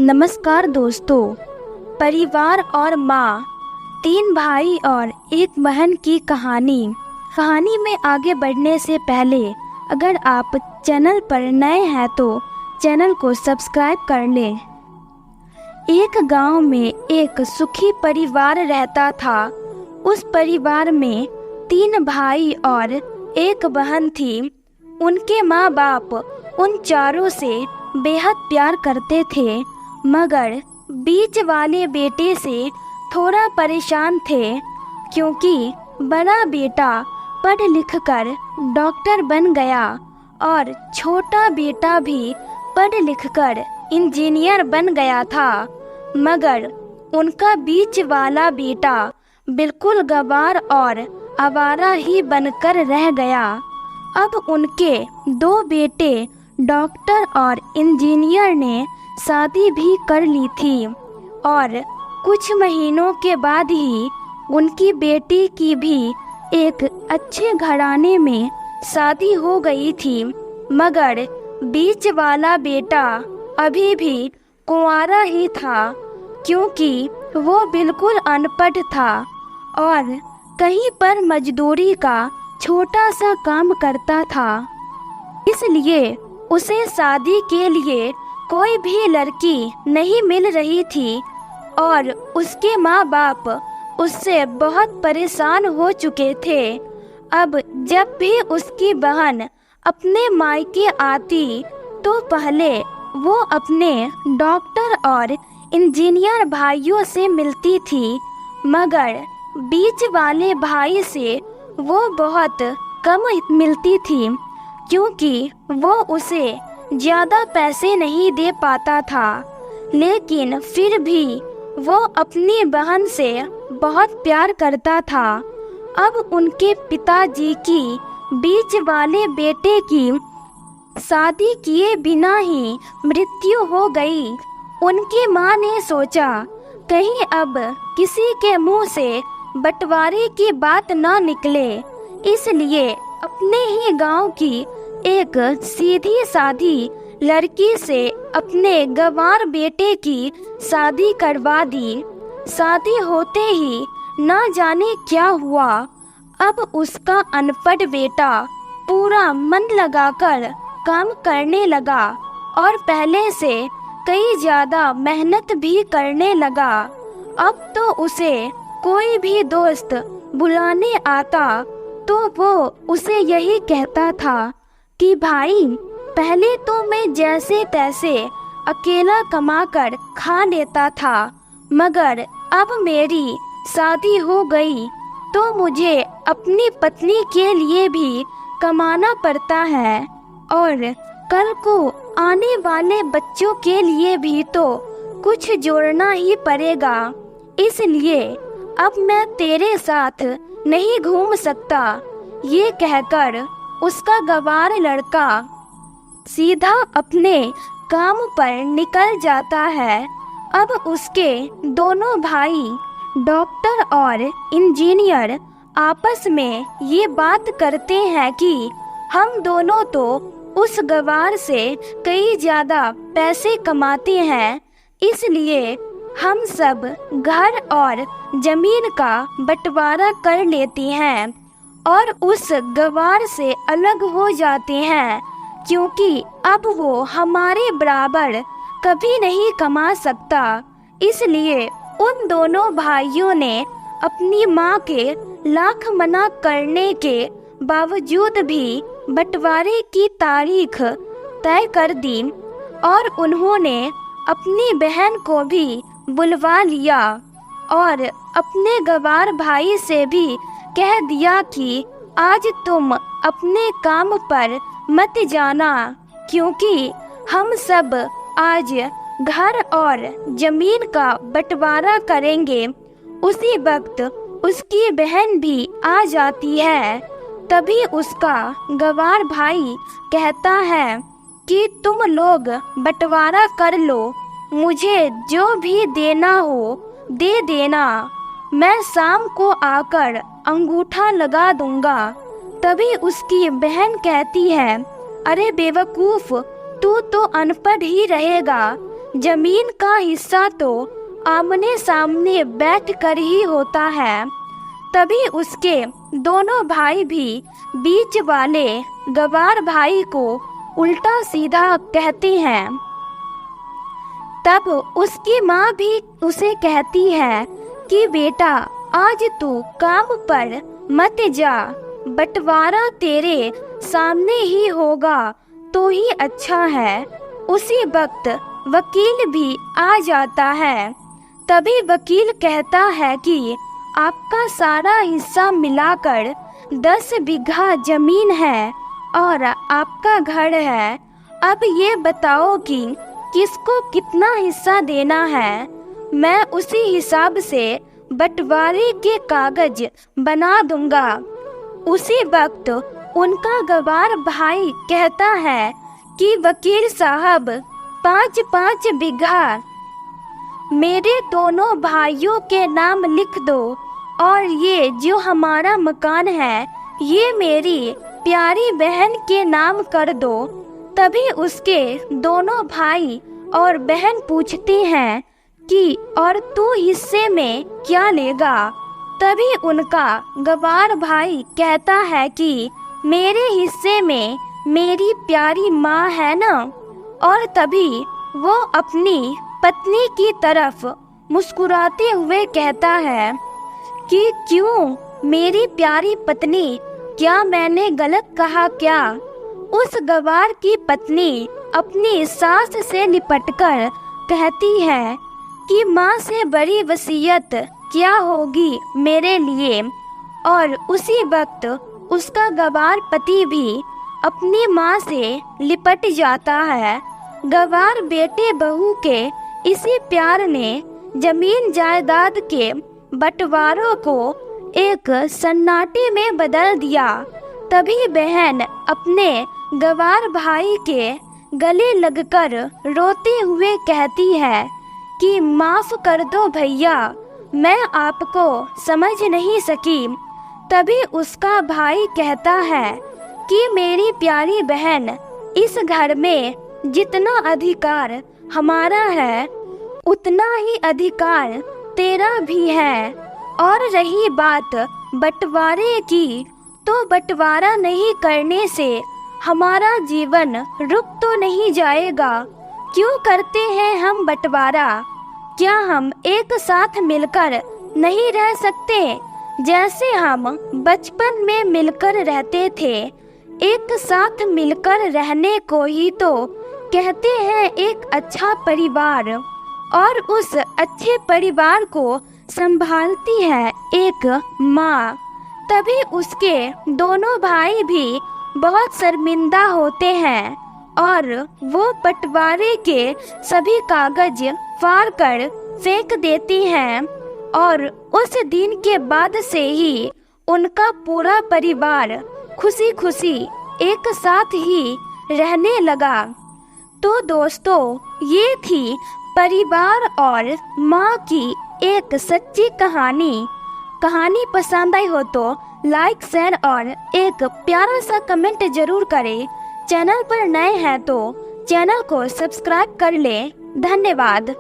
नमस्कार दोस्तों। परिवार और माँ, 3 भाई और 1 बहन की कहानी में आगे बढ़ने से पहले अगर आप चैनल पर नए हैं तो चैनल को सब्सक्राइब कर लें। एक गांव में एक सुखी परिवार रहता था। उस परिवार में 3 भाई और 1 बहन थी। उनके माँ बाप उन चारों से बेहद प्यार करते थे, मगर बीच वाले बेटे से थोड़ा परेशान थे, क्योंकि बड़ा बेटा पढ़ लिख कर डॉक्टर बन गया और छोटा बेटा भी पढ़ लिख कर इंजीनियर बन गया था। मगर उनका बीच वाला बेटा बिल्कुल गंवार और आवारा ही बनकर रह गया। अब उनके 2 बेटे डॉक्टर और इंजीनियर ने शादी भी कर ली थी और कुछ महीनों के बाद ही उनकी बेटी की भी एक अच्छे घराने में शादी हो गई थी। मगर बीच वाला बेटा अभी भी कुंवारा ही था, क्योंकि वो बिल्कुल अनपढ़ था और कहीं पर मजदूरी का छोटा सा काम करता था। इसलिए उसे शादी के लिए कोई भी लड़की नहीं मिल रही थी और उसके माँ बाप उससे बहुत परेशान हो चुके थे। अब जब भी उसकी बहन अपने मायके आती तो पहले वो अपने डॉक्टर और इंजीनियर भाइयों से मिलती थी, मगर बीच वाले भाई से वो बहुत कम मिलती थी, क्योंकि वो उसे ज़्यादा पैसे नहीं दे पाता था। लेकिन फिर भी वो अपनी बहन से बहुत प्यार करता था। अब उनके पिताजी की बीच वाले बेटे की शादी किए बिना ही मृत्यु हो गई। उनकी माँ ने सोचा कहीं अब किसी के मुंह से बंटवारे की बात न निकले, इसलिए अपने ही गांव की एक सीधी साधी लड़की से अपने गंवार बेटे की शादी करवा दी। शादी होते ही न जाने क्या हुआ, अब उसका अनपढ़ बेटा पूरा मन लगाकर काम करने लगा और पहले से कई ज़्यादा मेहनत भी करने लगा। अब तो उसे कोई भी दोस्त बुलाने आता तो वो उसे यही कहता था कि भाई, पहले तो मैं जैसे तैसे अकेला कमाकर खा लेता था, मगर अब मेरी शादी हो गई तो मुझे अपनी पत्नी के लिए भी कमाना पड़ता है और कल को आने वाले बच्चों के लिए भी तो कुछ जोड़ना ही पड़ेगा। इसलिए अब मैं तेरे साथ नहीं घूम सकता। ये कहकर उसका गंवार लड़का सीधा अपने काम पर निकल जाता है। अब उसके दोनों भाई डॉक्टर और इंजीनियर आपस में ये बात करते हैं कि हम दोनों तो उस गंवार से कई ज़्यादा पैसे कमाते हैं, इसलिए हम सब घर और जमीन का बंटवारा कर लेते हैं और उस गंवार से अलग हो जाते हैं, क्योंकि अब वो हमारे बराबर कभी नहीं कमा सकता। इसलिए उन दोनों भाइयों ने अपनी माँ के लाख मना करने के बावजूद भी बंटवारे की तारीख तय कर दी और उन्होंने अपनी बहन को भी बुलवा लिया और अपने गंवार भाई से भी कह दिया कि आज तुम अपने काम पर मत जाना, क्योंकि हम सब आज घर और जमीन का बंटवारा करेंगे। उसी वक्त उसकी बहन भी आ जाती है। तभी उसका गंवार भाई कहता है कि तुम लोग बंटवारा कर लो, मुझे जो भी देना हो दे देना, मैं शाम को आकर अंगूठा लगा दूंगा। तभी उसकी बहन कहती है, अरे बेवकूफ़, तू तो अनपढ़ ही रहेगा, जमीन का हिस्सा तो आमने सामने बैठ कर ही होता है। तभी उसके दोनों भाई भी बीच वाले गवार भाई को उल्टा सीधा कहते हैं। तब उसकी माँ भी उसे कहती है कि बेटा आज तू काम पर मत जा, बंटवारा तेरे सामने ही होगा तो ही अच्छा है। उसी वक्त वकील भी आ जाता है। तभी वकील कहता है कि आपका सारा हिस्सा मिलाकर 10 बीघा जमीन है और आपका घर है। अब ये बताओ कि किसको कितना हिस्सा देना है। मैं उसी हिसाब से बंटवारे के कागज बना दूंगा। उसी वक्त उनका गवार भाई कहता है कि वकील साहब 5-5 बीघा मेरे दोनों भाइयों के नाम लिख दो और ये जो हमारा मकान है ये मेरी प्यारी बहन के नाम कर दो। तभी उसके दोनों भाई और बहन पूछते हैं कि और तू हिस्से में क्या लेगा। तभी उनका गवार भाई कहता है कि मेरे हिस्से में मेरी प्यारी माँ है ना। और तभी वो अपनी पत्नी की तरफ मुस्कुराते हुए कहता है कि क्यों मेरी प्यारी पत्नी, क्या मैंने गलत कहा क्या। उस गवार की पत्नी अपनी सास से लिपटकर कहती है कि माँ से बड़ी वसीयत क्या होगी मेरे लिए। और उसी वक्त उसका गवार पति भी अपनी माँ से लिपट जाता है। गवार बेटे बहू के इसी प्यार ने जमीन जायदाद के बंटवारों को एक सन्नाटे में बदल दिया। तभी बहन अपने गवार भाई के गले लगकर रोते हुए कहती है कि माफ कर दो भैया, मैं आपको समझ नहीं सकी। तभी उसका भाई कहता है कि मेरी प्यारी बहन, इस घर में जितना अधिकार हमारा है उतना ही अधिकार तेरा भी है। और रही बात बंटवारे की, तो बंटवारा नहीं करने से हमारा जीवन रुक तो नहीं जाएगा। क्यों करते हैं हम बंटवारा? क्या हम एक साथ मिलकर नहीं रह सकते जैसे हम बचपन में मिलकर रहते थे? एक साथ मिलकर रहने को ही तो कहते हैं एक अच्छा परिवार। और उस अच्छे परिवार को संभालती है एक माँ। तभी उसके दोनों भाई भी बहुत शर्मिंदा होते हैं और वो बंटवारे के सभी कागज फाड़ कर फेंक देती हैं। और उस दिन के बाद से ही उनका पूरा परिवार खुशी खुशी एक साथ ही रहने लगा। तो दोस्तों, ये थी परिवार और माँ की एक सच्ची कहानी। कहानी पसंद आई हो तो लाइक, शेयर और एक प्यारा सा कमेंट जरूर करें। चैनल पर नए हैं तो चैनल को सब्सक्राइब कर लें। धन्यवाद।